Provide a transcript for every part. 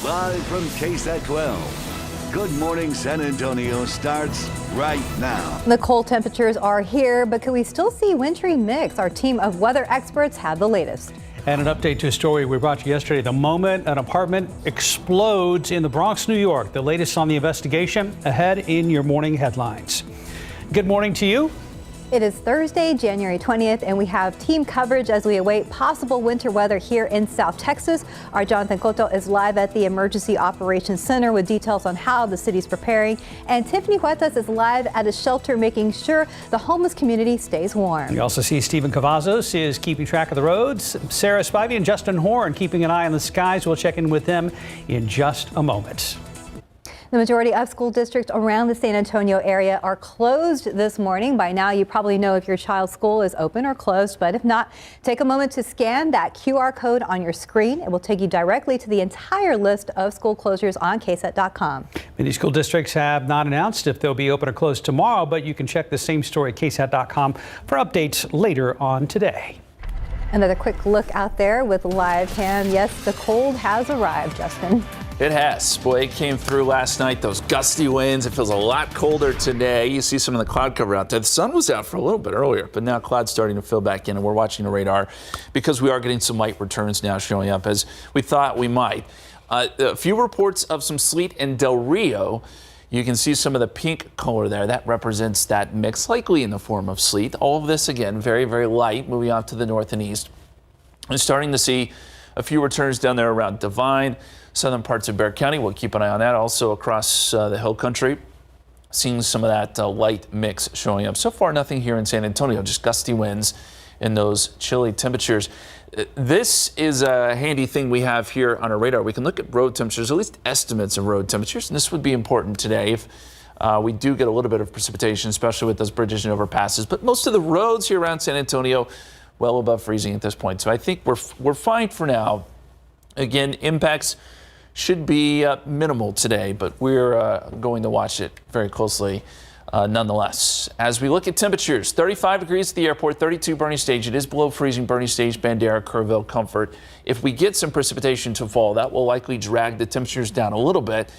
Live from KSAT 12. Good Morning San Antonio starts right now. The cold temperatures are here, but can we still see wintry mix? Our team of weather experts have the latest. And an update to a story we brought you yesterday. The moment an apartment explodes in the Bronx, New York. The latest on the investigation ahead in your morning headlines. Good morning to you. It is Thursday, January 20th, and we have team coverage as we await possible winter weather here in South Texas. Our Jonathan Cotto is live at the Emergency Operations Center with details on how the city's preparing. And Tiffany Huertas is live at a shelter making sure the homeless community stays warm. You also see Stephen Cavazos is keeping track of the roads. Sarah Spivey and Justin Horn keeping an eye on the skies. We'll check in with them in just a moment. The majority of school districts around the San Antonio area are closed this morning. By now, you probably know if your child's school is open or closed, but if not, take a moment to scan that QR code on your screen. It will take you directly to the entire list of school closures on KSAT.com. Many school districts have not announced if they'll be open or closed tomorrow, but you can check the same story at KSAT.com for updates later on today. Another quick look out there with live cam. Yes, the cold has arrived, Justin. It has. Boy, it came through last night. Those gusty winds. It feels a lot colder today. You see some of the cloud cover out there. The sun was out for a little bit earlier, but now cloud's starting to fill back in, and we're watching the radar because we are getting some light returns now showing up as we thought we might. A few reports of some sleet in Del Rio. You can see some of the pink color there. That represents that mix, likely in the form of sleet. All of this, again, very, very light, moving off to the north and east. We're starting to see a few returns down there around Divine, southern parts of Bexar County. We'll keep an eye on that. Also across the hill country, seeing some of that light mix showing up. So far, nothing here in San Antonio, just gusty winds and those chilly temperatures. This is a handy thing we have here on our radar. We can look at road temperatures, at least estimates of road temperatures, and this would be important today if we do get a little bit of precipitation, especially with those bridges and overpasses. But most of the roads here around San Antonio, well above freezing at this point. So I think we're fine for now. Again, impacts should be minimal today, but we're going to watch it very closely nonetheless. As we look at temperatures, 35 degrees at the airport, 32 Bernie Stage. It is below freezing, Bernie Stage, Bandera, Kerrville, Comfort. If we get some precipitation to fall, that will likely drag the temperatures down a little bit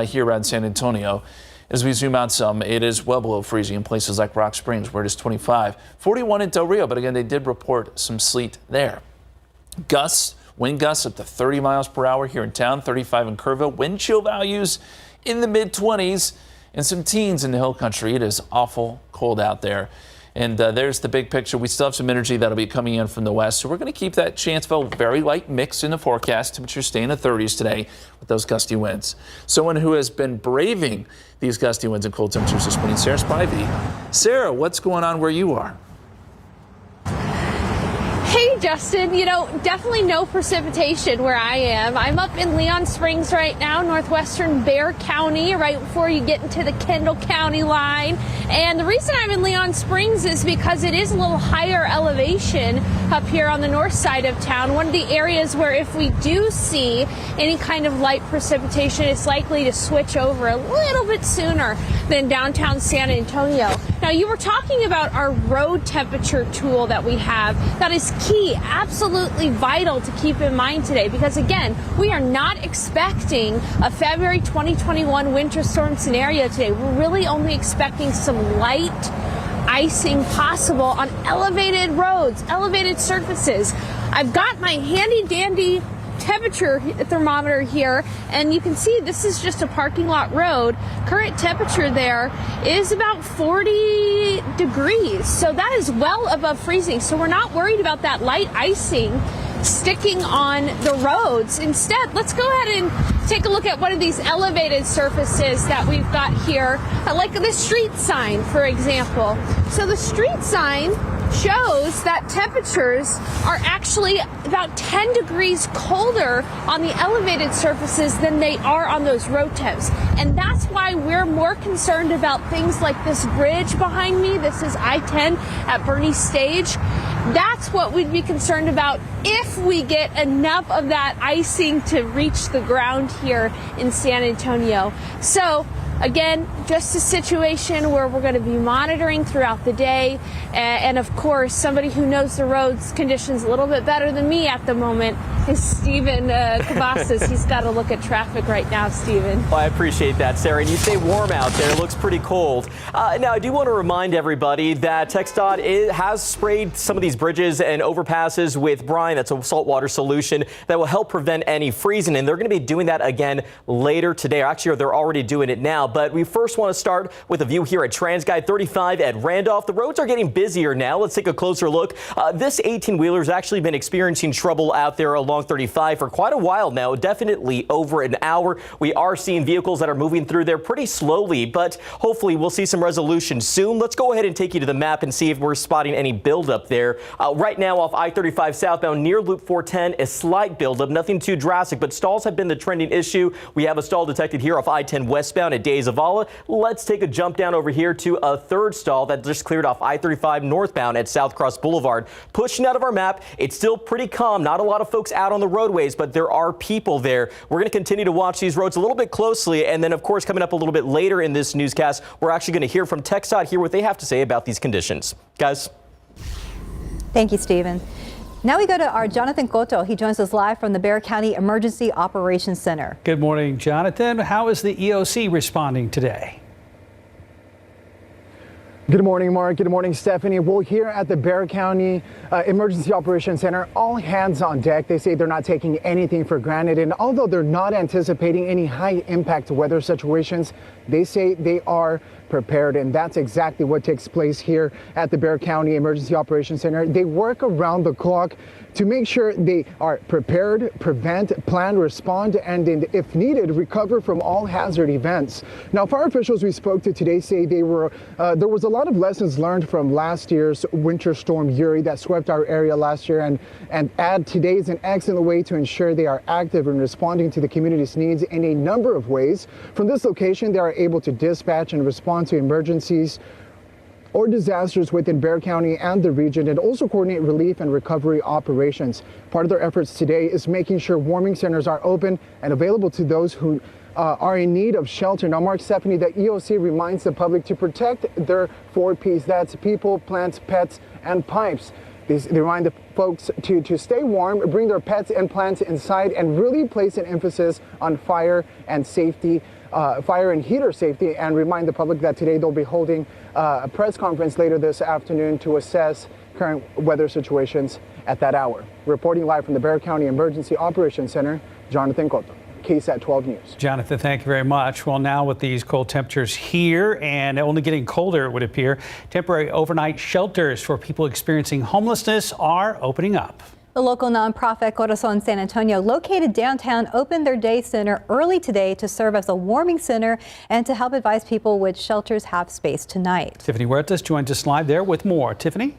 here around San Antonio. As we zoom out some, it is well below freezing in places like Rock Springs, where it is 25. 41 in Del Rio, but again, they did report some sleet there. Gusts, wind gusts up to 30 miles per hour here in town, 35 in Kerrville. Wind chill values in the mid-20s and some teens in the hill country. It is awful cold out there. And there's the big picture. We still have some energy that'll be coming in from the west, so we're going to keep that chance of a very light mix in the forecast. Temperatures stay in the 30s today with those gusty winds. Someone who has been braving these gusty winds and cold temperatures this morning, Sarah Spivey. Sarah, what's going on where you are? Hey, Justin, definitely no precipitation where I am. I'm up in Leon Springs right now, northwestern Bexar County, right before you get into the Kendall County line. And the reason I'm in Leon Springs is because it is a little higher elevation up here on the north side of town. One of the areas where if we do see any kind of light precipitation, it's likely to switch over a little bit sooner than downtown San Antonio. Now, you were talking about our road temperature tool that we have. That is key, absolutely vital to keep in mind today, because again, we are not expecting a February 2021 winter storm scenario today. We're really only expecting some light icing possible on elevated roads, elevated surfaces. I've got my handy dandy temperature thermometer here, and you can see this is just a parking lot road. Current temperature there is about 40 degrees, so that is well above freezing. So we're not worried about that light icing sticking on the roads. Instead, let's go ahead and take a look at one of these elevated surfaces that we've got here, like the street sign, for example. So the street sign shows that temperatures are actually about 10 degrees colder on the elevated surfaces than they are on those road temps. And that's why we're more concerned about things like this bridge behind me. This is I-10 at Bernie Stage. That's what we'd be concerned about if we get enough of that icing to reach the ground here in San Antonio. So again, just a situation where we're going to be monitoring throughout the day. And of course, somebody who knows the roads conditions a little bit better than me at the moment is Stephen Cavazos. He's got to look at traffic right now, Stephen. Well, I appreciate that, Sarah. And you stay warm out there. It looks pretty cold. Now, I do want to remind everybody that TxDOT has sprayed some of these bridges and overpasses with brine. That's a saltwater solution that will help prevent any freezing. And they're going to be doing that again later today. Actually, they're already doing it now. But we first want to start with a view here at TransGuide 35 at Randolph. The roads are getting busier now. Let's take a closer look. This 18-wheeler has actually been experiencing trouble out there along 35 for quite a while now, definitely over an hour. We are seeing vehicles that are moving through there pretty slowly, but hopefully we'll see some resolution soon. Let's go ahead and take you to the map and see if we're spotting any buildup there. Right now off I-35 southbound near Loop 410, a slight buildup, nothing too drastic, but stalls have been the trending issue. We have a stall detected here off I-10 westbound at Days of Allah. Let's take a jump down over here to a third stall that just cleared off I-35 northbound at South Cross Boulevard. Pushing out of our map, it's still pretty calm. Not a lot of folks out on the roadways, but there are people there. We're going to continue to watch these roads a little bit closely, and then of course coming up a little bit later in this newscast, we're actually going to hear from TxDOT, hear what they have to say about these conditions. Guys. Thank you, Stephen. Now we go to our Jonathan Cotto. He joins us live from the Bexar County Emergency Operations Center. Good morning, Jonathan. How is the EOC responding today? Good morning, Mark. Good morning, Stephanie. Well, here at the Bexar County Emergency Operations Center, all hands on deck. They say they're not taking anything for granted. And although they're not anticipating any high impact weather situations, they say they are prepared. And that's exactly what takes place here at the Bexar County Emergency Operations Center. They work around the clock to make sure they are prepared, prevent, plan, respond, and if needed, recover from all hazard events. Now, fire officials we spoke to today say there was a lot of lessons learned from last year's winter storm Uri that swept our area last year, and add today is an excellent way to ensure they are active in responding to the community's needs in a number of ways. From this location, they are able to dispatch and respond to emergencies or disasters within Bexar County and the region, and also coordinate relief and recovery operations. Part of their efforts today is making sure warming centers are open and available to those who are in need of shelter. Now, Mark, Stephanie, the EOC reminds the public to protect their 4 Ps. That's people, plants, pets, and pipes. They remind the folks to stay warm, bring their pets and plants inside, and really place an emphasis on fire and safety. Fire and heater safety, and remind the public that today they'll be holding a press conference later this afternoon to assess current weather situations at that hour. Reporting live from the Bexar County Emergency Operations Center, Jonathan Cotto, KSAT 12 News. Jonathan, thank you very much. Well, now with these cold temperatures here and only getting colder, it would appear, temporary overnight shelters for people experiencing homelessness are opening up. The local nonprofit Corazon San Antonio, located downtown, opened their day center early today to serve as a warming center and to help advise people which shelters have space tonight. Tiffany Huertas joins us live there with more. Tiffany?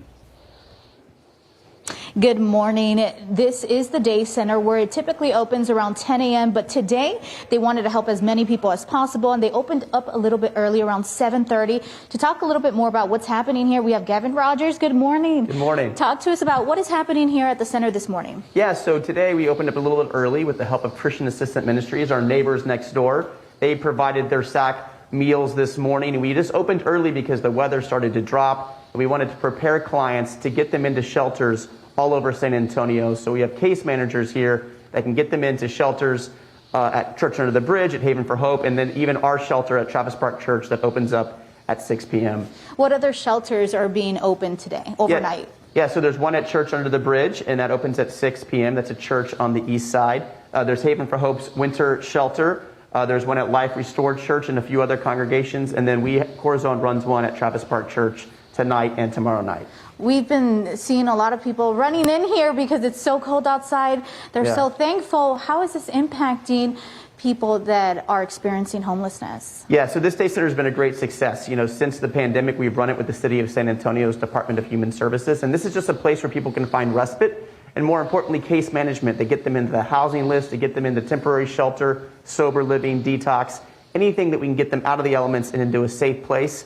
Good morning. This is the day center where it typically opens around 10 a.m. But today they wanted to help as many people as possible, and they opened up a little bit early, around 7:30. To talk a little bit more about what's happening here, we have Gavin Rogers. Good morning. Good morning. Talk to us about what is happening here at the center this morning. Yeah, so today we opened up a little bit early with the help of Christian Assistant Ministries, our neighbors next door. They provided their SAC meals this morning, and we just opened early because the weather started to drop. We wanted to prepare clients to get them into shelters all over San Antonio. So we have case managers here that can get them into shelters at Church Under the Bridge, at Haven for Hope, and then even our shelter at Travis Park Church that opens up at 6 p.m. What other shelters are being opened today, overnight? Yeah, so there's one at Church Under the Bridge, and that opens at 6 p.m. That's a church on the east side. There's Haven for Hope's winter shelter. There's one at Life Restored Church and a few other congregations. And then Corazon runs one at Travis Park Church tonight and tomorrow night. We've been seeing a lot of people running in here because it's so cold outside. They're so thankful. How is this impacting people that are experiencing homelessness? Yeah, so this day center has been a great success. You know, since the pandemic, we've run it with the City of San Antonio's Department of Human Services. And this is just a place where people can find respite and, more importantly, case management. They get them into the housing list, to get them into temporary shelter, sober living, detox, anything that we can get them out of the elements and into a safe place.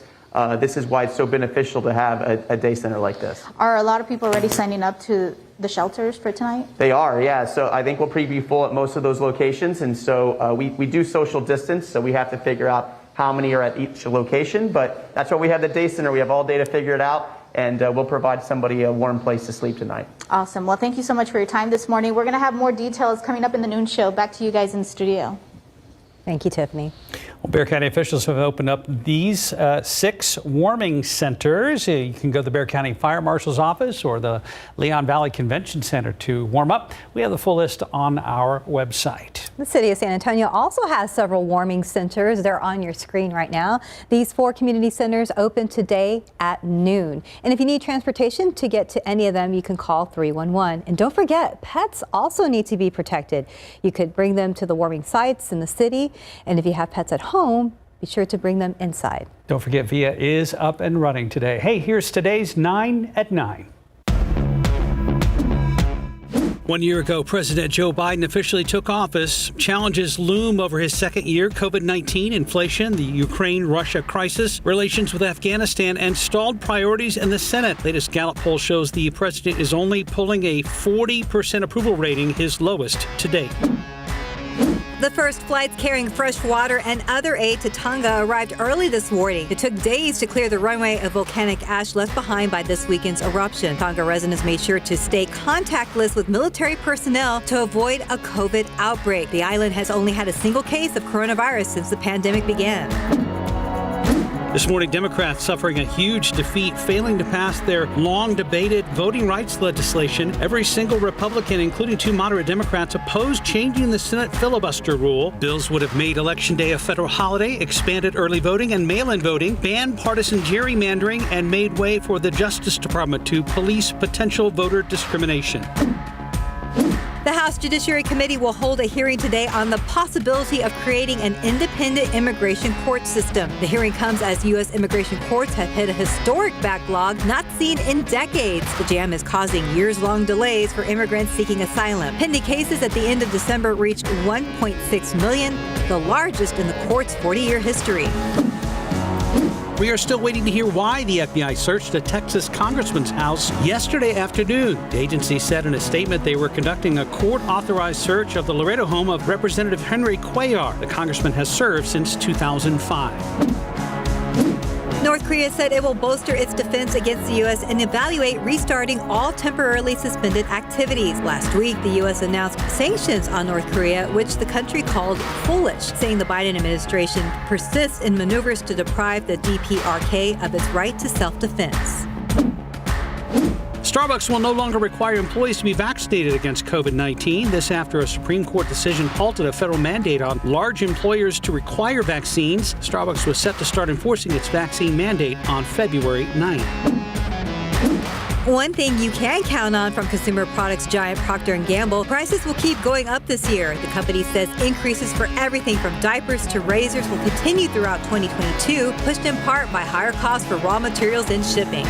This is why it's so beneficial to have a day center like this. Are a lot of people already signing up to the shelters for tonight? They are, yeah. So I think we'll be full at most of those locations. And so we do social distance. So we have to figure out how many are at each location, but that's why we have the day center. We have all data figured out, and we'll provide somebody a warm place to sleep tonight. Awesome. Well, thank you so much for your time this morning. We're going to have more details coming up in the noon show. Back to you guys in the studio. Thank you, Tiffany. Well, Bexar County officials have opened up these 6 warming centers. You can go to the Bexar County Fire Marshal's office or the Leon Valley Convention Center to warm up. We have the full list on our website. The city of San Antonio also has several warming centers. They're on your screen right now. These 4 community centers open today at noon. And if you need transportation to get to any of them, you can call 311. And don't forget, pets also need to be protected. You could bring them to the warming sites in the city. And if you have pets at home, be sure to bring them inside. Don't forget, VIA is up and running today. Hey, here's today's 9 at 9. 1 year ago, President Joe Biden officially took office. Challenges loom over his second year: COVID-19, inflation, the Ukraine-Russia crisis, relations with Afghanistan, and stalled priorities in the Senate. Latest Gallup poll shows the president is only pulling a 40% approval rating, his lowest to date. The first flights carrying fresh water and other aid to Tonga arrived early this morning. It took days to clear the runway of volcanic ash left behind by this weekend's eruption. Tonga residents made sure to stay contactless with military personnel to avoid a COVID outbreak. The island has only had a single case of coronavirus since the pandemic began. This morning, Democrats suffering a huge defeat, failing to pass their long-debated voting rights legislation. Every single Republican, including 2 moderate Democrats, opposed changing the Senate filibuster rule. Bills would have made Election Day a federal holiday, expanded early voting and mail-in voting, banned partisan gerrymandering, and made way for the Justice Department to police potential voter discrimination. The House Judiciary Committee will hold a hearing today on the possibility of creating an independent immigration court system. The hearing comes as U.S. immigration courts have hit a historic backlog not seen in decades. The jam is causing years-long delays for immigrants seeking asylum. Pending cases at the end of December reached 1.6 million, the largest in the court's 40-year history. We are still waiting to hear why the FBI searched a Texas congressman's house yesterday afternoon. The agency said in a statement they were conducting a court-authorized search of the Laredo home of Representative Henry Cuellar. The congressman has served since 2005. North Korea said it will bolster its defense against the U.S. and evaluate restarting all temporarily suspended activities. Last week, the U.S. announced sanctions on North Korea, which the country called foolish, saying the Biden administration persists in maneuvers to deprive the DPRK of its right to self-defense. Starbucks will no longer require employees to be vaccinated against COVID-19. This after a Supreme Court decision halted a federal mandate on large employers to require vaccines. Starbucks was set to start enforcing its vaccine mandate on February 9th. One thing you can count on from consumer products giant Procter & Gamble, prices will keep going up this year. The company says increases for everything from diapers to razors will continue throughout 2022, pushed in part by higher costs for raw materials and shipping.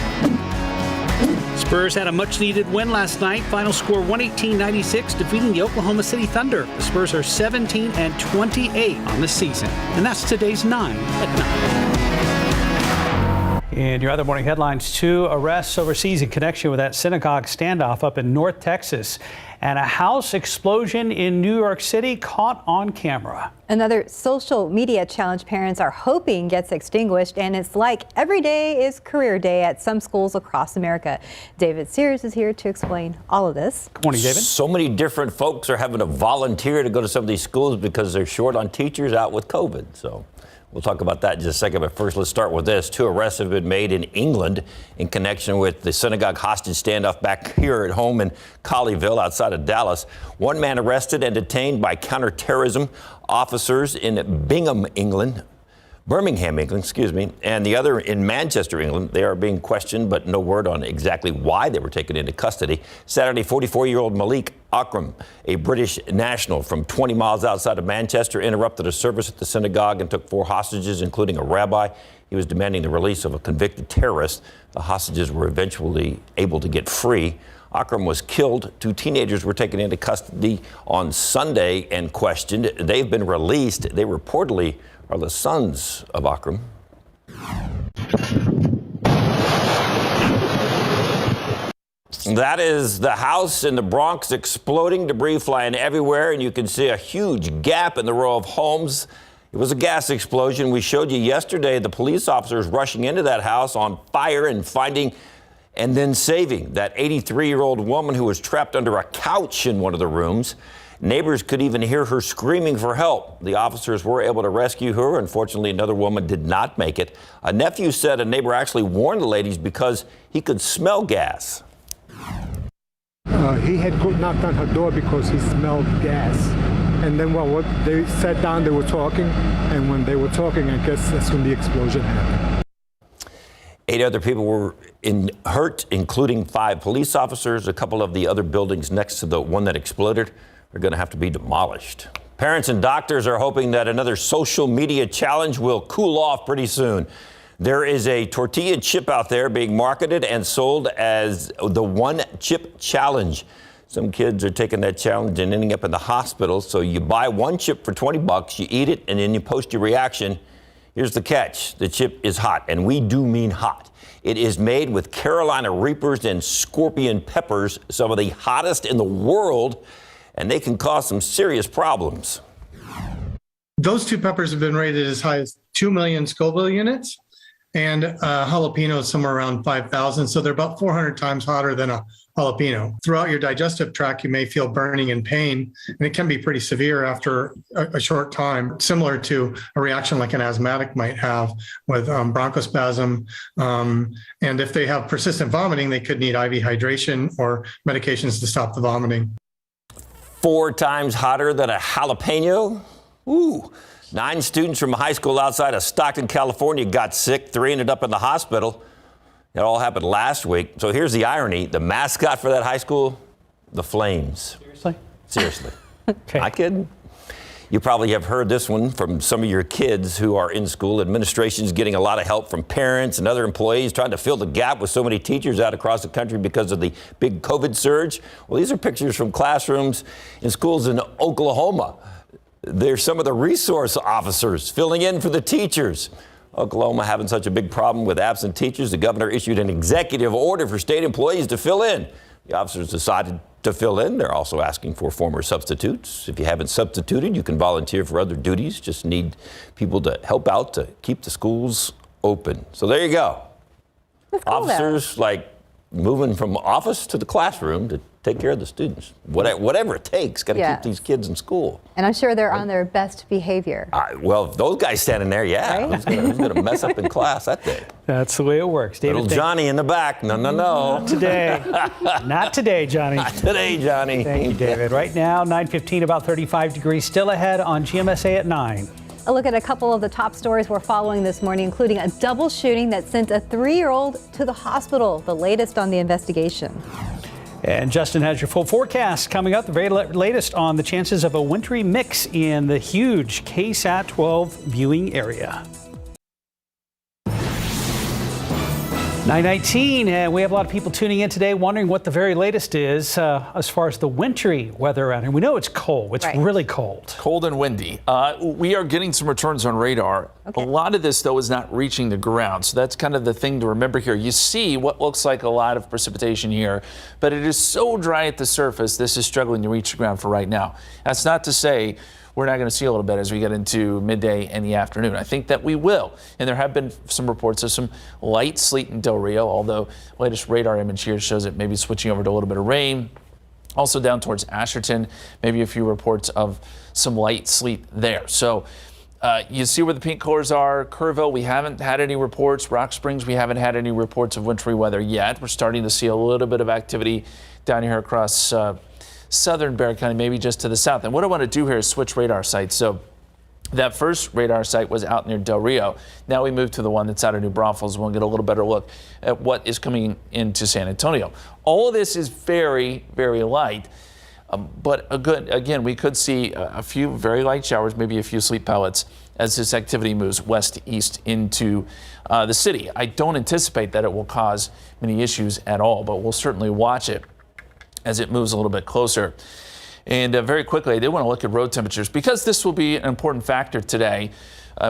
Spurs had a much-needed win last night. Final score 118-96, defeating the Oklahoma City Thunder. The Spurs are 17-28 on the season. And that's today's 9 at 9. In your other morning headlines, 2 arrests overseas in connection with that synagogue standoff up in North Texas. And a house explosion in New York City caught on camera. Another social media challenge parents are hoping gets extinguished, and it's like every day is career day at some schools across America. David Sears is here to explain all of this. Good morning, David. So many different folks are having to volunteer to go to some of these schools because they're short on teachers out with COVID. So we'll talk about that in just a second, but first let's start with this. 2 arrests have been made in England in connection with the synagogue hostage standoff back here at home in Colleyville outside of Dallas. 1 man arrested and detained by counterterrorism officers in Birmingham, England, and the other in Manchester, England. They are being questioned, but no word on exactly why they were taken into custody. Saturday, 44-year-old Malik Akram, a British national from 20 miles outside of Manchester, interrupted a service at the synagogue and took 4 hostages, including a rabbi. He was demanding the release of a convicted terrorist. The hostages were eventually able to get free. Akram was killed. 2 teenagers were taken into custody on Sunday and questioned. They've been released. They reportedly are the sons of Akram. That is the house in the Bronx exploding, debris flying everywhere, and you can see a huge gap in the row of homes It was a gas explosion. We showed you yesterday the police officers rushing into that house on fire and finding and then saving that 83-year-old woman who was trapped under a couch in one of the rooms. Neighbors could even hear her screaming for help. The officers were able to rescue her. Unfortunately, another woman did not make it. A nephew said a neighbor actually warned the ladies because he could smell gas. He had knocked on her door because he smelled gas. And then when they sat down, they were talking. And when they were talking, I guess that's when the explosion happened. 8 other people were hurt, including 5 police officers. A couple of the other buildings next to the one that exploded are going to have to be demolished. Parents and doctors are hoping that another social media challenge will cool off pretty soon. There is a tortilla chip out there being marketed and sold as the One Chip Challenge. Some kids are taking that challenge and ending up in the hospital. So you buy one chip for $20, you eat it, and then you post your reaction. Here's the catch. The chip is hot, and we do mean hot. It is made with Carolina Reapers and Scorpion peppers, some of the hottest in the world, and they can cause some serious problems. Those 2 peppers have been rated as high as 2 million Scoville units, and jalapeno is somewhere around 5,000, so they're about 400 times hotter than a jalapeno. Throughout your digestive tract, you may feel burning and pain, and it can be pretty severe after a short time, similar to a reaction like an asthmatic might have with bronchospasm. And if they have persistent vomiting, they could need IV hydration or medications to stop the vomiting. 4 times hotter than a jalapeno? Ooh. 9 students from a high school outside of Stockton, California got sick. 3 ended up in the hospital. It all happened last week. So here's the irony. The mascot for that high school, the Flames. Seriously? Seriously. Okay. Not kidding. You probably have heard this one from some of your kids who are in school. Administration's getting a lot of help from parents and other employees trying to fill the gap with so many teachers out across the country because of the big COVID surge. Well, these are pictures from classrooms in schools in Oklahoma. They're some of the resource officers filling in for the teachers. Oklahoma having such a big problem with absent teachers, the governor issued an executive order for state employees to fill in. The officers decided to fill in. They're also asking for former substitutes. If you haven't substituted, you can volunteer for other duties. Just need people to help out to keep the schools open. So there you go. That's cool, officers like moving from office to the classroom to take care of the students. Whatever it takes, got to keep these kids in school. And I'm sure they're on their best behavior. Well, those guys standing there, yeah. Right? Who's going to mess up in class that day? That's the way it works. David, Little Johnny in the back. No. Not today. Not today, Johnny. Not today, Johnny. Thank you, David. Right now, 9:15, about 35 degrees. Still ahead on GMSA at 9. A look at a couple of the top stories we're following this morning, including a double shooting that sent a 3-year-old to the hospital. The latest on the investigation. And Justin has your full forecast coming up. The very latest on the chances of a wintry mix in the huge KSAT 12 viewing area. 9:19, and we have a lot of people tuning in today wondering what the very latest is as far as the wintry weather around here. We know it's cold. It's really cold. Cold and windy. We are getting some returns on radar. Okay. A lot of this, though, is not reaching the ground. So that's kind of the thing to remember here. You see what looks like a lot of precipitation here, but it is so dry at the surface, this is struggling to reach the ground for right now. That's not to say we're not going to see a little bit as we get into midday and the afternoon. I think that we will. And there have been some reports of some light sleet in Del Rio, although the latest radar image here shows it maybe switching over to a little bit of rain. Also down towards Asherton, maybe a few reports of some light sleet there. So you see where the pink colors are. Kerrville, we haven't had any reports. Rock Springs, we haven't had any reports of wintry weather yet. We're starting to see a little bit of activity down here across southern Bexar County, maybe just to the south. And what I want to do here is switch radar sites. So that first radar site was out near Del Rio. Now we move to the one that's out of New Braunfels. We'll get a little better look at what is coming into San Antonio. All of this is very, very light. But again, we could see a few very light showers, maybe a few sleet pellets as this activity moves west-east into the city. I don't anticipate that it will cause many issues at all, but we'll certainly watch it as it moves a little bit closer. And very quickly, I did want to look at road temperatures because this will be an important factor today.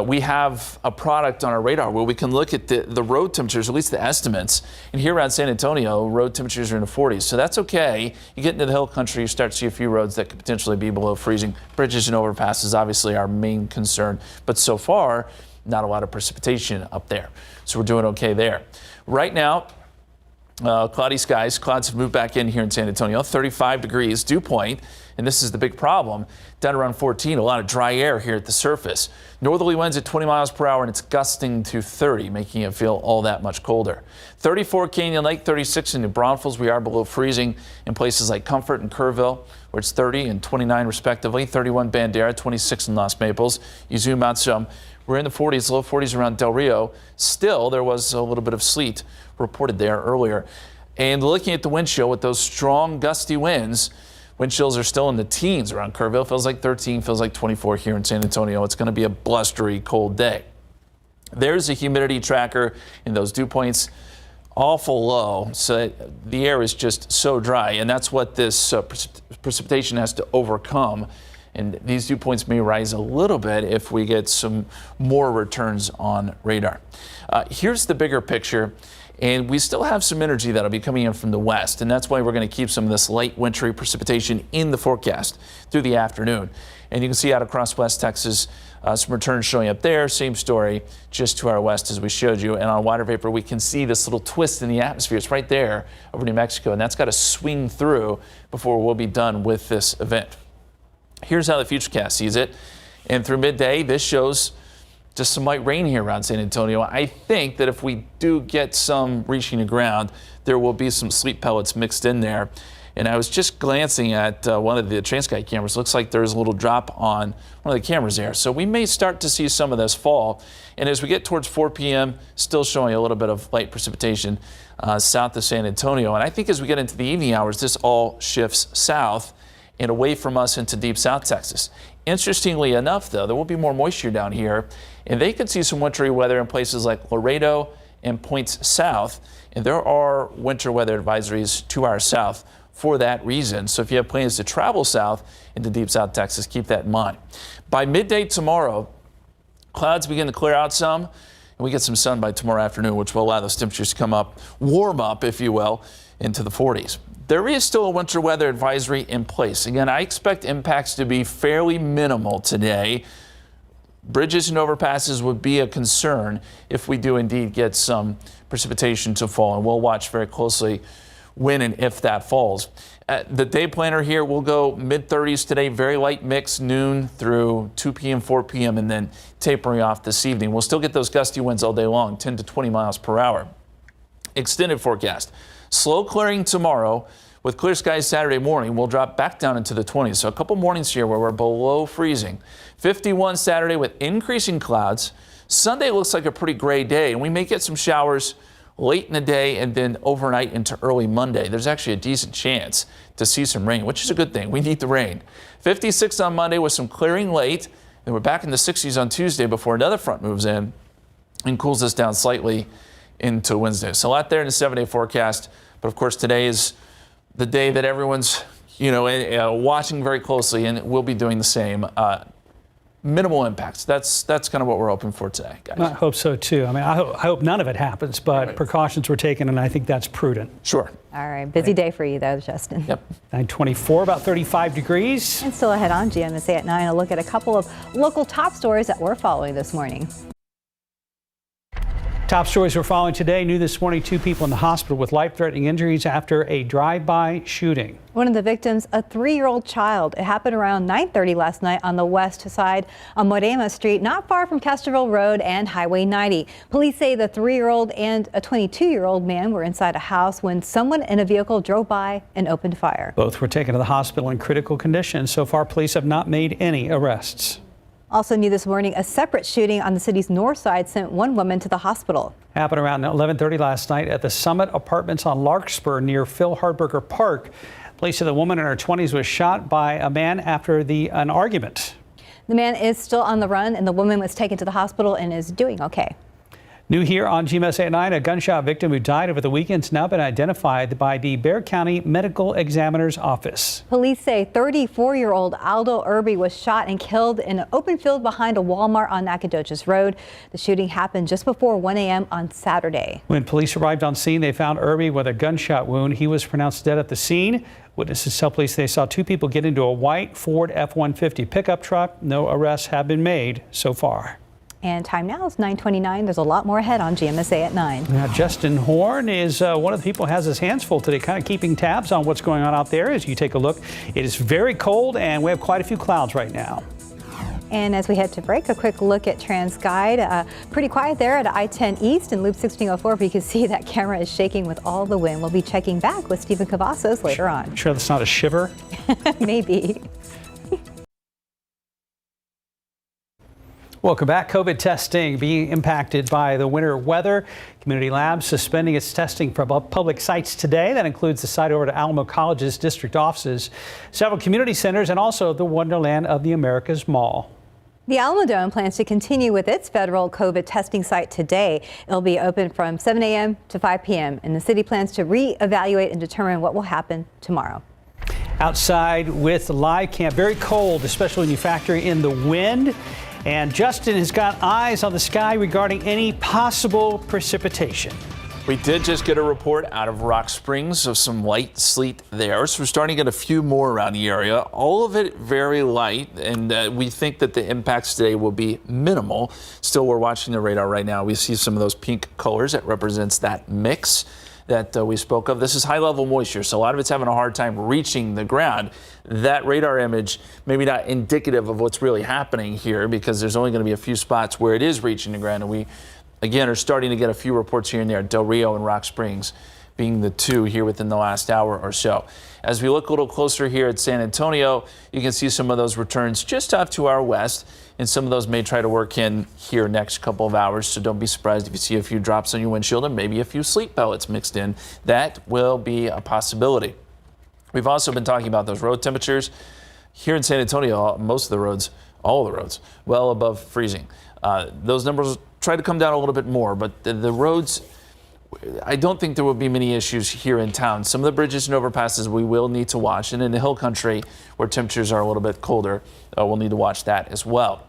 We have a product on our radar where we can look at the road temperatures, at least the estimates. And here around San Antonio, road temperatures are in the 40s. So that's okay. You get into the hill country, you start to see a few roads that could potentially be below freezing. Bridges and overpasses, obviously, our main concern. But so far, not a lot of precipitation up there. So we're doing okay there. Right now, cloudy skies. Clouds have moved back in here in San Antonio. 35 degrees, dew point. And this is the big problem. Down around 14, a lot of dry air here at the surface. Northerly winds at 20 miles per hour, and it's gusting to 30, making it feel all that much colder. 34 Canyon Lake, 36 in New Braunfels. We are below freezing in places like Comfort and Kerrville, where it's 30 and 29 respectively. 31 Bandera, 26 in Los Maples. You zoom out some. We're in the 40s, low 40s around Del Rio. Still, there was a little bit of sleet reported there earlier. And looking at the wind chill with those strong gusty winds, wind chills are still in the teens around Kerrville. Feels like 13, feels like 24 here in San Antonio. It's going to be a blustery, cold day. There's a humidity tracker in those dew points, awful low. So the air is just so dry, and that's what this precipitation has to overcome. And these dew points may rise a little bit if we get some more returns on radar. Here's the bigger picture. And we still have some energy that'll be coming in from the west, and that's why we're going to keep some of this light wintry precipitation in the forecast through the afternoon. And you can see out across West Texas, some returns showing up there. Same story just to our west as we showed you. And on water vapor, we can see this little twist in the atmosphere. It's right there over New Mexico, and that's got to swing through before we'll be done with this event. Here's how the Futurecast sees it. And through midday, this shows just some light rain here around San Antonio. I think that if we do get some reaching the ground, there will be some sleet pellets mixed in there. And I was just glancing at one of the Transky cameras. Looks like there's a little drop on one of the cameras there. So we may start to see some of this fall. And as we get towards 4 p.m., still showing a little bit of light precipitation south of San Antonio. And I think as we get into the evening hours, this all shifts south and away from us into deep South Texas. Interestingly enough, though, there will be more moisture down here, and they could see some wintry weather in places like Laredo and points south. And there are winter weather advisories to our south for that reason. So if you have plans to travel south into deep South Texas, keep that in mind. By midday tomorrow, clouds begin to clear out some, and we get some sun by tomorrow afternoon, which will allow those temperatures to come up, warm up, if you will, into the 40s. There is still a winter weather advisory in place. Again, I expect impacts to be fairly minimal today. Bridges and overpasses would be a concern if we do indeed get some precipitation to fall, and we'll watch very closely when and if that falls. The day planner here will go mid-30s today, very light mix, noon through 2 p.m., 4 p.m., and then tapering off this evening. We'll still get those gusty winds all day long, 10 to 20 miles per hour. Extended forecast. Slow clearing tomorrow with clear skies Saturday morning. We'll drop back down into the 20s. So a couple mornings here where we're below freezing. 51 Saturday with increasing clouds. Sunday looks like a pretty gray day, and we may get some showers late in the day and then overnight into early Monday. There's actually a decent chance to see some rain, which is a good thing. We need the rain. 56 on Monday with some clearing late. Then we're back in the 60s on Tuesday before another front moves in and cools us down slightly into Wednesday. So a lot there in the 7-day forecast. But of course, today is the day that everyone's, watching very closely, and we'll be doing the same. Minimal impacts. That's kind of what we're hoping for today, guys. I hope so too. I mean, I hope none of it happens, but right. Precautions were taken, and I think that's prudent. Sure. All right. Busy day for you, though, Justin. Yep. 9:24, about 35 degrees. And still ahead on GMSA at 9, a look at a couple of local top stories that we're following this morning. Top stories we're following today. New this morning, 2 people in the hospital with life-threatening injuries after a drive-by shooting. One of the victims, a 3-year-old child. It happened around 9:30 last night on the west side on Morema Street, not far from Kesterville Road and Highway 90. Police say the 3-year-old and a 22-year-old man were inside a house when someone in a vehicle drove by and opened fire. Both were taken to the hospital in critical condition. So far, police have not made any arrests. Also new this morning, a separate shooting on the city's north side sent one woman to the hospital. Happened around 11:30 last night at the Summit Apartments on Larkspur near Phil Hardberger Park. Police say the woman in her 20s was shot by a man after an argument. The man is still on the run, and the woman was taken to the hospital and is doing okay. New here on GMSA at 9, a gunshot victim who died over the weekend has now been identified by the Bexar County Medical Examiner's Office. Police say 34-year-old Aldo Irby was shot and killed in an open field behind a Walmart on Nacogdoches Road. The shooting happened just before 1 a.m. on Saturday. When police arrived on scene, they found Irby with a gunshot wound. He was pronounced dead at the scene. Witnesses tell police they saw two people get into a white Ford F-150 pickup truck. No arrests have been made so far. And time now is 9:29. There's a lot more ahead on GMSA at 9. Now, Justin Horn is one of the people who has his hands full today, kind of keeping tabs on what's going on out there. As you take a look, it is very cold and we have quite a few clouds right now. And as we head to break, a quick look at TransGuide. Pretty quiet there at I-10 East and Loop 1604. But you can see that camera is shaking with all the wind. We'll be checking back with Stephen Cavazos later on. Sure that's not a shiver? Maybe. Welcome back. COVID testing being impacted by the winter weather. Community Labs suspending its testing for public sites today. That includes the site over to Alamo College's district offices, several community centers, and also the Wonderland of the Americas Mall. The Alamo Dome plans to continue with its federal COVID testing site today. It'll be open from 7 a.m. to 5 p.m. and the city plans to reevaluate and determine what will happen tomorrow. Outside with live cam, very cold, especially when you factor in the wind. And Justin has got eyes on the sky regarding any possible precipitation. We did just get a report out of Rock Springs of some light sleet there. So we're starting to get a few more around the area. All of it very light. And we think that the impacts today will be minimal. Still, we're watching the radar right now. We see some of those pink colors that represents that mix that we spoke of. This is high level moisture, so a lot of it's having a hard time reaching the ground. That radar image maybe not indicative of what's really happening here because there's only going to be a few spots where it is reaching the ground. And we, again, are starting to get a few reports here and there. Del Rio and Rock Springs being the two here within the last hour or so. As we look a little closer here at San Antonio, you can see some of those returns just off to our west, and some of those may try to work in here next couple of hours. So don't be surprised if you see a few drops on your windshield and maybe a few sleet pellets mixed in. That will be a possibility. We've also been talking about those road temperatures here in San Antonio. Most of the roads, all of the roads, well above freezing. Those numbers try to come down a little bit more, but the roads, I don't think there will be many issues here in town. Some of the bridges and overpasses we will need to watch, and in the hill country where temperatures are a little bit colder, we'll need to watch that as well.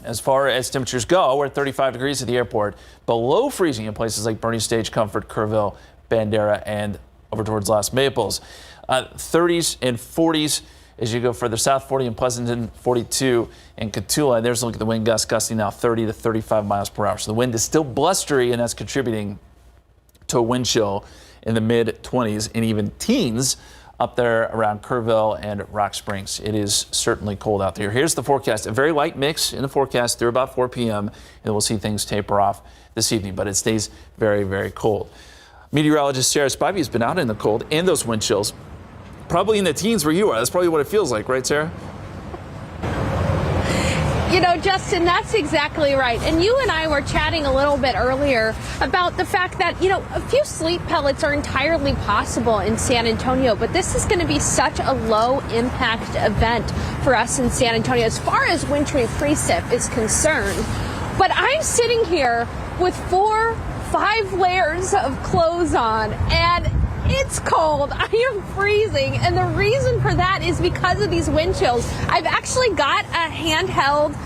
As far as temperatures go, we're at 35 degrees at the airport, below freezing in places like Bernie Stage, Comfort, Kerrville, Bandera, and over towards Las Maples. 30s and 40s as you go further south, 40 in Pleasanton, 42 in Cotulla. And there's a look at the wind gusts gusting now 30 to 35 miles per hour. So the wind is still blustery, and that's contributing to a wind chill in the mid-20s and even teens up there around Kerrville and Rock Springs. It is certainly cold out there. Here's the forecast. A very light mix in the forecast through about 4 p.m. and we'll see things taper off this evening, but it stays very, very cold. Meteorologist Sarah Spivey has been out in the cold and those wind chills, probably in the teens where you are. That's probably what it feels like, right, Sarah? You know, Justin, that's exactly right. And you and I were chatting a little bit earlier about the fact that, you know, a few sleet pellets are entirely possible in San Antonio, but this is going to be such a low impact event for us in San Antonio as far as wintry precip is concerned. But I'm sitting here with 5 layers of clothes on, and it's cold. I am freezing, and the reason for that is because of these wind chills. I've actually got a handheld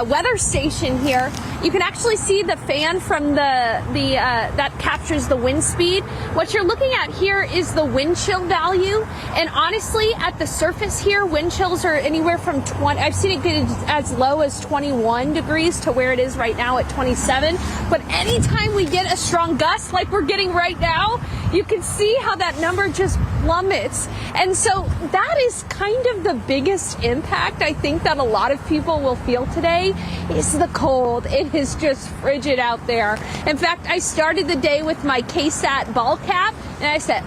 weather station here. You can actually see the fan from that captures the wind speed. What you're looking at here is the wind chill value, and honestly, at the surface here, wind chills are anywhere from 20. I've seen it get as low as 21 degrees to where it is right now at 27. But anytime we get a strong gust like we're getting right now, you can see how that number just plummets. And so that is kind of the biggest impact I think that a lot of people will feel today is the cold. It is just frigid out there. In fact, I started the day with my KSAT ball cap, and I said,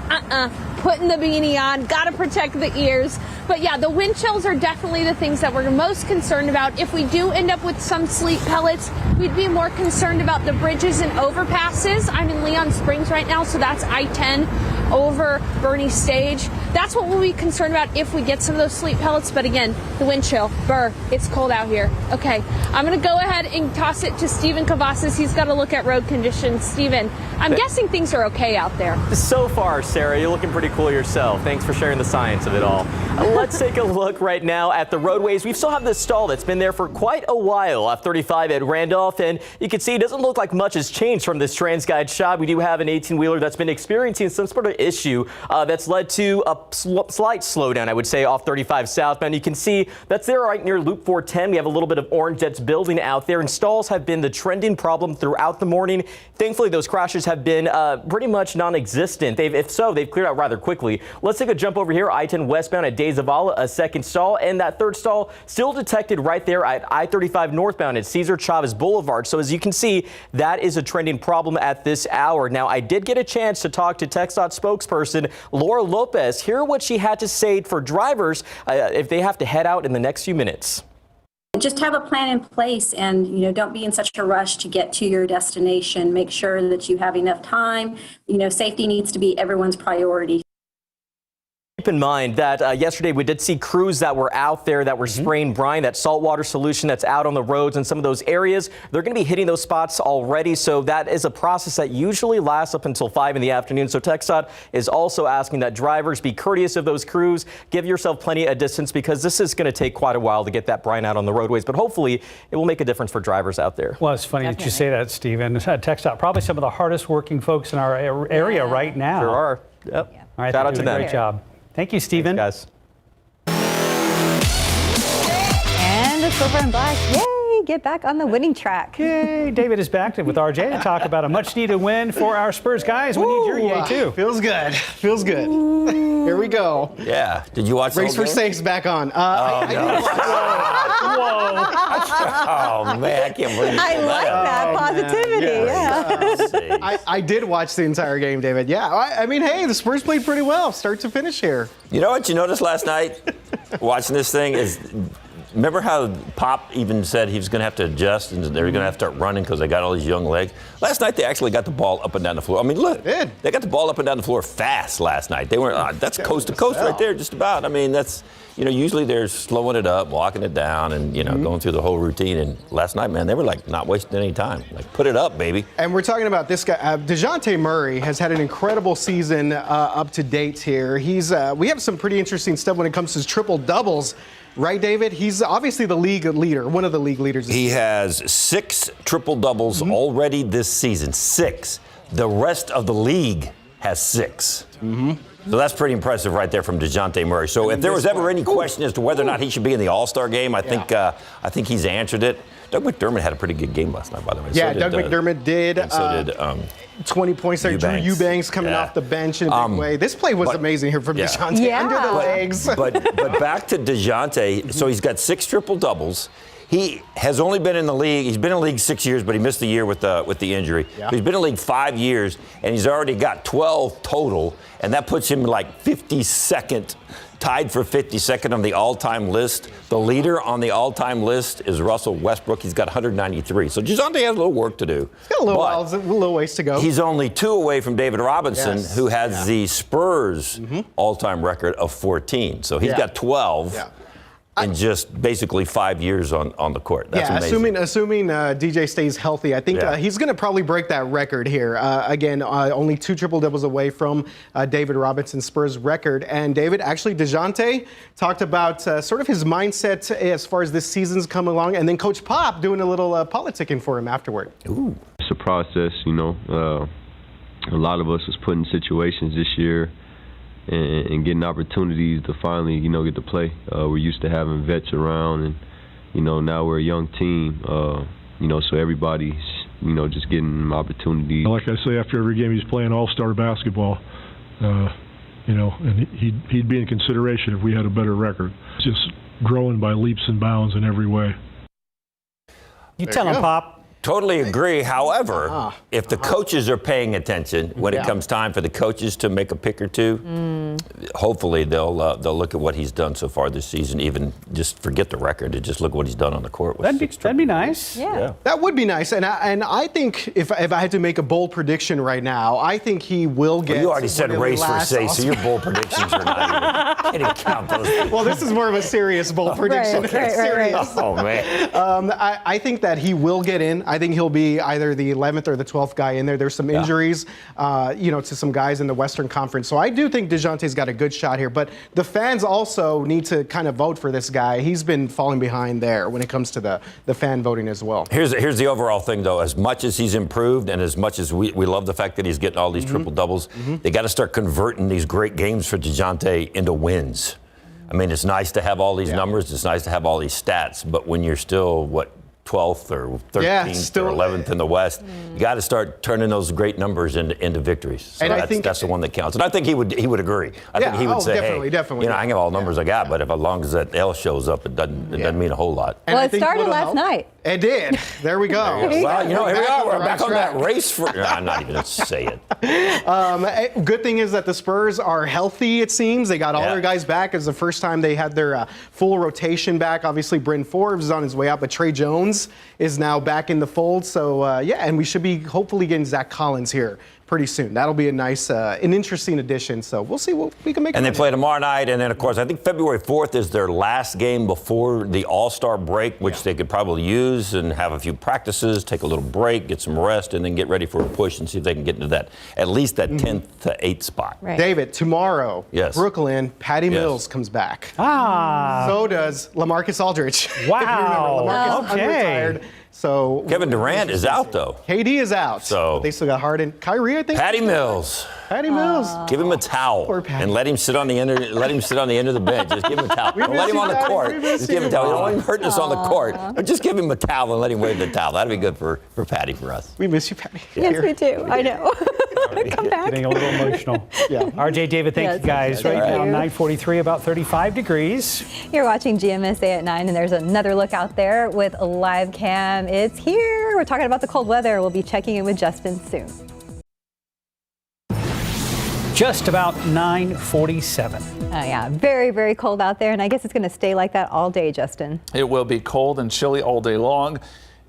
putting the beanie on, gotta protect the ears. But yeah, the wind chills are definitely the things that we're most concerned about. If we do end up with some sleet pellets, we'd be more concerned about the bridges and overpasses. I'm in Leon Springs right now, so that's I-10 over Bernie Stage. That's what we'll be concerned about if we get some of those sleet pellets. But again, the wind chill, it's cold out here. Okay, I'm going to go ahead and toss it to Stephen Cavazos. He's got to look at road conditions. Stephen, I'm guessing things are okay out there. So far, Sarah, you're looking pretty cool yourself. Thanks for sharing the science of it all. Let's take a look right now at the roadways. We still have this stall that's been there for quite a while off 35 at Randolph, and you can see it doesn't look like much has changed from this TransGuide shot. We do have an 18-wheeler that's been experiencing some sort of issue that's led to a slight slowdown, I would say, off 35 southbound. You can see that's there right near Loop 410. We have a little bit of orange that's building out there, and stalls have been the trending problem throughout the morning. Thankfully, those crashes have been pretty much non-existent. If so, they've cleared out rather quickly. Let's take a jump over here. I-10 westbound at De Zavala, a second stall, and that third stall still detected right there at I-35 northbound at Cesar Chavez Boulevard. So as you can see, that is a trending problem at this hour. Now, I did get a chance to talk to TxDOT spokesperson Laura Lopez. Hear what she had to say for drivers if they have to head out in the next few minutes. Just have a plan in place, and don't be in such a rush to get to your destination. Make sure that you have enough time. Safety needs to be everyone's priority. Keep in mind that yesterday we did see crews that were out there that were spraying brine, that saltwater solution that's out on the roads in some of those areas. They're going to be hitting those spots already, so that is a process that usually lasts up until 5 in the afternoon. So TxDOT is also asking that drivers be courteous of those crews, give yourself plenty of distance, because this is going to take quite a while to get that brine out on the roadways, but hopefully it will make a difference for drivers out there. Well, it's funny that you say that, Stephen. TxDOT, probably some of the hardest working folks in our area right now. Sure are. Yep. All right, shout out to them. Great job. Thank you, Stephen. Thanks, guys. And the silver and black, yay, get back on the winning track. Yay, David is back with RJ to talk about a much-needed win for our Spurs. Guys, we need your yay, too. Feels good. Feels good. Here we go. Yeah. Did you watch Race for Safes back on. Oh, man, I can't believe I like that positivity. Yeah. I did watch the entire game, David. Yeah, I mean, hey, the Spurs played pretty well, start to finish here. You know what you noticed last night watching this thing is, remember how Pop even said he was going to have to adjust and they were going to have to start running because they got all these young legs? Last night they actually got the ball up and down the floor. I mean, look, they got the ball up and down the floor fast last night. They were that's coast to coast right there, just about. I mean, that's, usually they're slowing it up, walking it down, and going through the whole routine. And last night, man, they were like not wasting any time. Like, put it up, baby. And we're talking about this guy, DeJounte Murray has had an incredible season up to date here. We have some pretty interesting stuff when it comes to his triple doubles. Right, David? He's obviously the league leader, one of the league leaders. He has 6 triple-doubles already this season. 6. The rest of the league has 6. So that's pretty impressive right there from DeJounte Murray. So if there was ever any question as to whether or not he should be in the All-Star game, I think he's answered it. Doug McDermott had a pretty good game last night, by the way. Yeah, Doug McDermott did. And so did 20 points there. Drew Eubanks coming off the bench in a big way. This play was amazing here from DeJounte. Under the legs. But back to DeJounte. So he's got 6 triple-doubles. He has only been in the league. He's been in the league 6 years, but he missed the year with the injury. Yeah. He's been in the league 5 years, and he's already got 12 total, and that puts him like 52nd, tied for 52nd on the all-time list. The leader on the all-time list is Russell Westbrook. He's got 193. So DeJounte has a little work to do. He's got a little ways to go. He's only 2 away from David Robinson, who has the Spurs all-time record of 14. So he's got 12. Yeah. In just basically 5 years on the court. That's amazing. Assuming DJ stays healthy, I think he's going to probably break that record here. Again, only 2 triple-doubles away from David Robinson's Spurs record. And David, actually, DeJounte talked about sort of his mindset as far as this season's come along, and then Coach Pop doing a little politicking for him afterward. Ooh. It's a process, a lot of us was put in situations this year and getting opportunities to finally, get to play. We're used to having vets around, and, now we're a young team, so everybody's, just getting opportunities. Like I say, after every game, he's playing all-star basketball, and he'd be in consideration if we had a better record. Just growing by leaps and bounds in every way. You tell him, Pop. Totally agree. However, if the coaches are paying attention when it comes time for the coaches to make a pick or two, hopefully they'll look at what he's done so far this season. Even just forget the record and just look at what he's done on the court. That'd be nice. Yeah. That would be nice. And I think if I had to make a bold prediction right now, I think he will get. Well, you already said race for say, so your bold predictions are not even. Can't count those. Well, this is more of a serious bold prediction. Right. Oh man. I think that he will get in. I think he'll be either the 11th or the 12th guy in there. There's some injuries, to some guys in the Western Conference. So I do think DeJounte's got a good shot here. But the fans also need to kind of vote for this guy. He's been falling behind there when it comes to the fan voting as well. Here's the overall thing, though. As much as he's improved and as much as we love the fact that he's getting all these triple doubles, they got to start converting these great games for DeJounte into wins. I mean, it's nice to have all these numbers. It's nice to have all these stats. But when you're still, 12th or 13th or 11th in the West, you got to start turning those great numbers into victories. So and that's the one that counts. And I think he would agree. I think he would say, definitely. I can have all the numbers I got, but as long as that L shows up, it doesn't mean a whole lot. Well, it started last night. It did. There we go. Well, here we are. We're back on that race for. I'm not even going to say it. Good thing is that the Spurs are healthy, it seems. They got all their guys back. It's the first time they had their full rotation back. Obviously, Bryn Forbes is on his way out, but Trey Jones is now back in the fold. So, and we should be hopefully getting Zach Collins here pretty soon. That'll be a nice, an interesting addition. So we'll see what we can make. And they play tomorrow night. And then, of course, I think February 4th is their last game before the All-Star break, which they could probably use and have a few practices, take a little break, get some rest, and then get ready for a push and see if they can get into that, at least that 10th to 8th spot. Right. David, tomorrow, Brooklyn, Patty Mills comes back. So does LaMarcus Aldridge. Wow. LaMarcus unretired. So Kevin Durant is out, though. KD is out. So but they still got Harden. Kyrie, I think. Patty Mills. Give him a towel and let him sit on the end. Let him sit on the end of the bench. Just give him a towel. Don't let him on the court. Just give him a towel. Don't let him hurt us on the court. Just give him a towel and let him wave the towel. That'd be good for Patty, for us. We miss you, Patty. Yes, we do. I know. Come back. Getting a little emotional. RJ, David, thank you guys. Right now, 9:43, about 35 degrees. You're watching GMSA at 9, and there's another look out there with a live cam. It's here. We're talking about the cold weather. We'll be checking in with Justin soon. Just about 9:47. Yeah, very, very cold out there, and I guess it's going to stay like that all day, Justin. It will be cold and chilly all day long.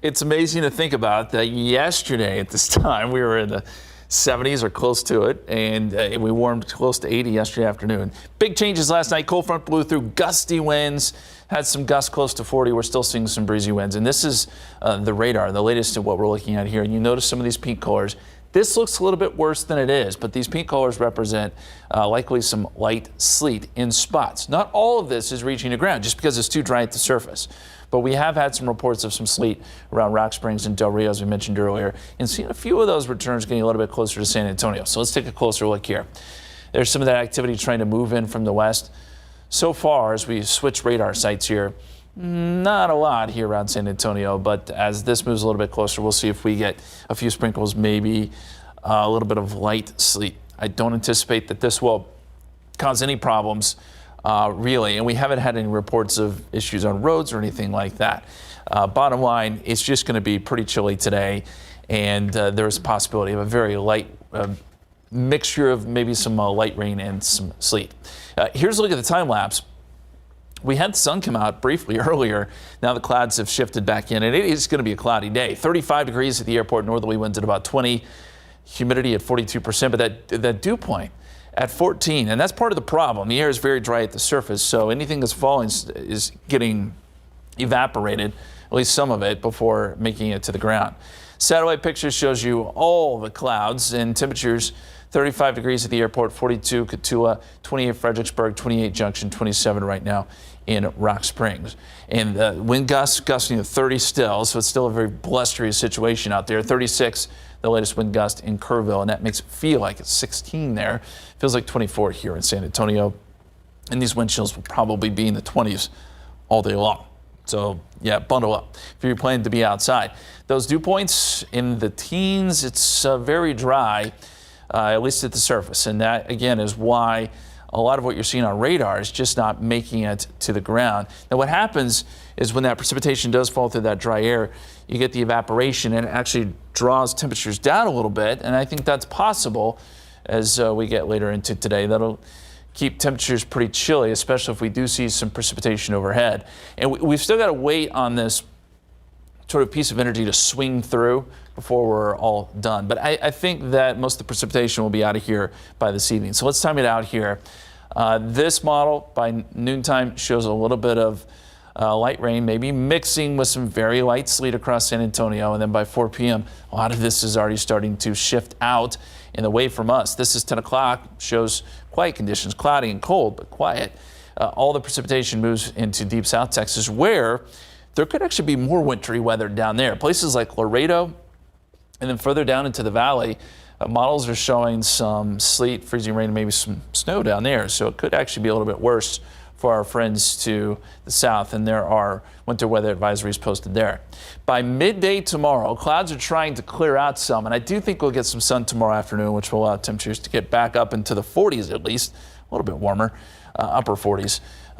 It's amazing to think about that yesterday at this time we were in the 70s or close to it, and we warmed close to 80 yesterday afternoon. Big changes last night. Cold front blew through, gusty winds, had some gusts close to 40. We're still seeing some breezy winds, and this is the radar, the latest of what we're looking at here. And you notice some of these pink colors. This looks a little bit worse than it is, but these pink colors represent likely some light sleet in spots. Not all of this is reaching the ground just because it's too dry at the surface. But we have had some reports of some sleet around Rock Springs and Del Rio, as we mentioned earlier, and seen a few of those returns getting a little bit closer to San Antonio. So let's take a closer look here. There's some of that activity trying to move in from the west. So far, as we switch radar sites here, not a lot here around San Antonio, but as this moves a little bit closer, we'll see if we get a few sprinkles, maybe a little bit of light sleet. I don't anticipate that this will cause any problems, really, and we haven't had any reports of issues on roads or anything like that. Bottom line, it's just going to be pretty chilly today, and there's a possibility of a very light mixture of maybe some light rain and some sleet. Here's a look at the time lapse. We had the sun come out briefly earlier. Now the clouds have shifted back in, and it is going to be a cloudy day. 35 degrees at the airport, northerly winds at about 20, humidity at 42%, but that dew point at 14, and that's part of the problem. The air is very dry at the surface, so anything that's falling is getting evaporated, at least some of it, before making it to the ground. Satellite picture shows you all the clouds and temperatures. 35 degrees at the airport, 42 Cotulla, 28 Fredericksburg, 28 Junction, 27 right now in Rock Springs. And wind gusts gusting to 30 still, so it's still a very blustery situation out there. 36, the latest wind gust in Kerrville, and that makes it feel like it's 16 there. Feels like 24 here in San Antonio. And these wind chills will probably be in the 20s all day long. So, yeah, bundle up if you're planning to be outside. Those dew points in the teens, it's very dry. At least at the surface. And that, again, is why a lot of what you're seeing on radar is just not making it to the ground. Now what happens is when that precipitation does fall through that dry air, you get the evaporation and it actually draws temperatures down a little bit. And I think that's possible as we get later into today. That'll keep temperatures pretty chilly, especially if we do see some precipitation overhead. And we've still got to wait on this sort of piece of energy to swing through before we're all done. But I think that most of the precipitation will be out of here by this evening. So let's time it out here. This model by noontime shows a little bit of light rain, maybe mixing with some very light sleet across San Antonio. And then by 4 p.m., a lot of this is already starting to shift out and away from us. This is 10 o'clock, shows quiet conditions, cloudy and cold, but quiet. All the precipitation moves into deep South Texas, where there could actually be more wintry weather down there. Places like Laredo and then further down into the valley, models are showing some sleet, freezing rain, and maybe some snow down there. So it could actually be a little bit worse for our friends to the south, and there are winter weather advisories posted there. By midday tomorrow, clouds are trying to clear out some, and I do think we'll get some sun tomorrow afternoon, which will allow temperatures to get back up into the 40s at least, a little bit warmer, upper 40s.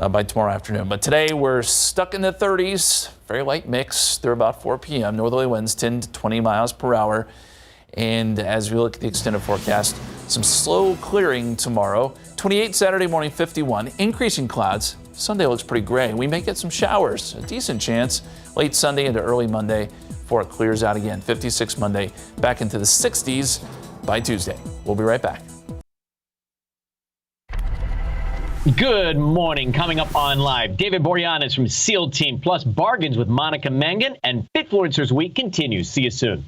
By tomorrow afternoon. But today we're stuck in the 30s, very light mix through about 4 p.m. Northerly winds 10 to 20 miles per hour. And as we look at the extended forecast, some slow clearing tomorrow. 28 Saturday morning, 51. Increasing clouds. Sunday looks pretty gray. We may get some showers, a decent chance late Sunday into early Monday before it clears out again. 56 Monday, back into the 60s by Tuesday. We'll be right back. Good morning. Coming up on Live, David Boreanaz from SEAL Team, plus bargains with Monica Mangan, and Fitfluencers Week continues. See you soon.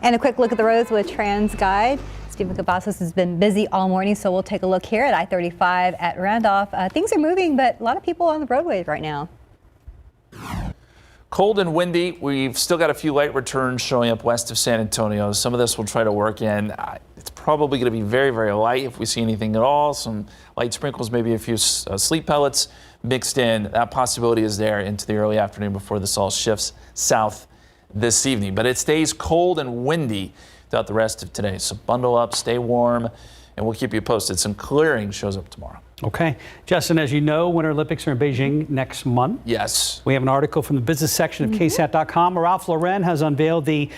And a quick look at the roads with Trans Guide. Stephen Cavazos has been busy all morning, so we'll take a look here at I-35 at Randolph. Things are moving, but a lot of people on the roadways right now. Cold and windy. We've still got a few light returns showing up west of San Antonio. Some of this we'll try to work in. It's probably going to be very, very light if we see anything at all. Some light sprinkles, maybe a few sleet pellets mixed in. That possibility is there into the early afternoon before this all shifts south this evening. But it stays cold and windy throughout the rest of today. So bundle up, stay warm, and we'll keep you posted. Some clearing shows up tomorrow. Okay. Justin, as you know, Winter Olympics are in Beijing next month. Yes. We have an article from the business section of KSAT.com. Ralph Lauren has unveiled the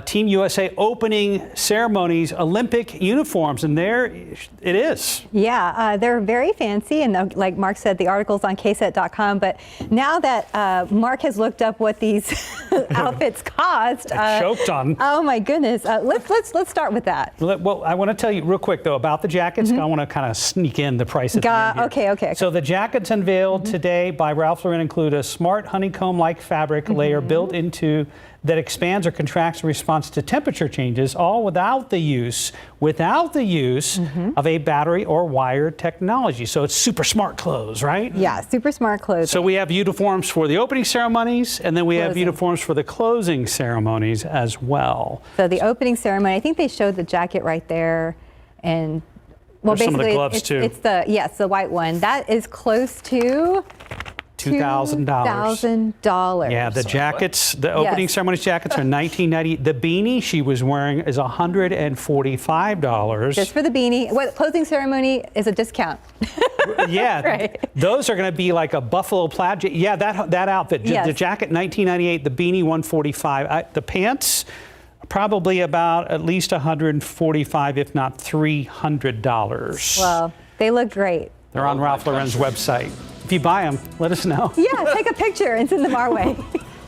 Team USA opening ceremonies Olympic uniforms, and there it is. Yeah, they're very fancy, and like Mark said, the article's on KSAT.com. But now that Mark has looked up what these outfits cost, choked on. Oh my goodness! Let's start with that. Well, I want to tell you real quick though about the jackets. I want to kind of sneak in the price. Okay. So the jackets unveiled today by Ralph Lauren include a smart honeycomb-like fabric layer built into that expands or contracts in response to temperature changes, all without the use of a battery or wired technology. So it's super smart clothes, right? Yeah, super smart clothes. So we have uniforms for the opening ceremonies, and then we have uniforms for the closing ceremonies as well. So the opening ceremony, I think they showed the jacket right there, and well, there's basically, some of the gloves too. It's the white one. That is close to $2,000. Yeah, the jackets, the opening ceremonies jackets are $19.90. The beanie she was wearing is $145. Just for the beanie. What closing ceremony is a discount? Yeah, right. Those are going to be like a buffalo plaid. Yeah, that outfit. The jacket $19.98. The beanie $145. The pants. Probably about at least $145, if not $300. Well, they look great. They're on Ralph Lauren's website. If you buy them, let us know. Yeah, take a picture and send them our way.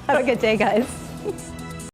Have a good day, guys.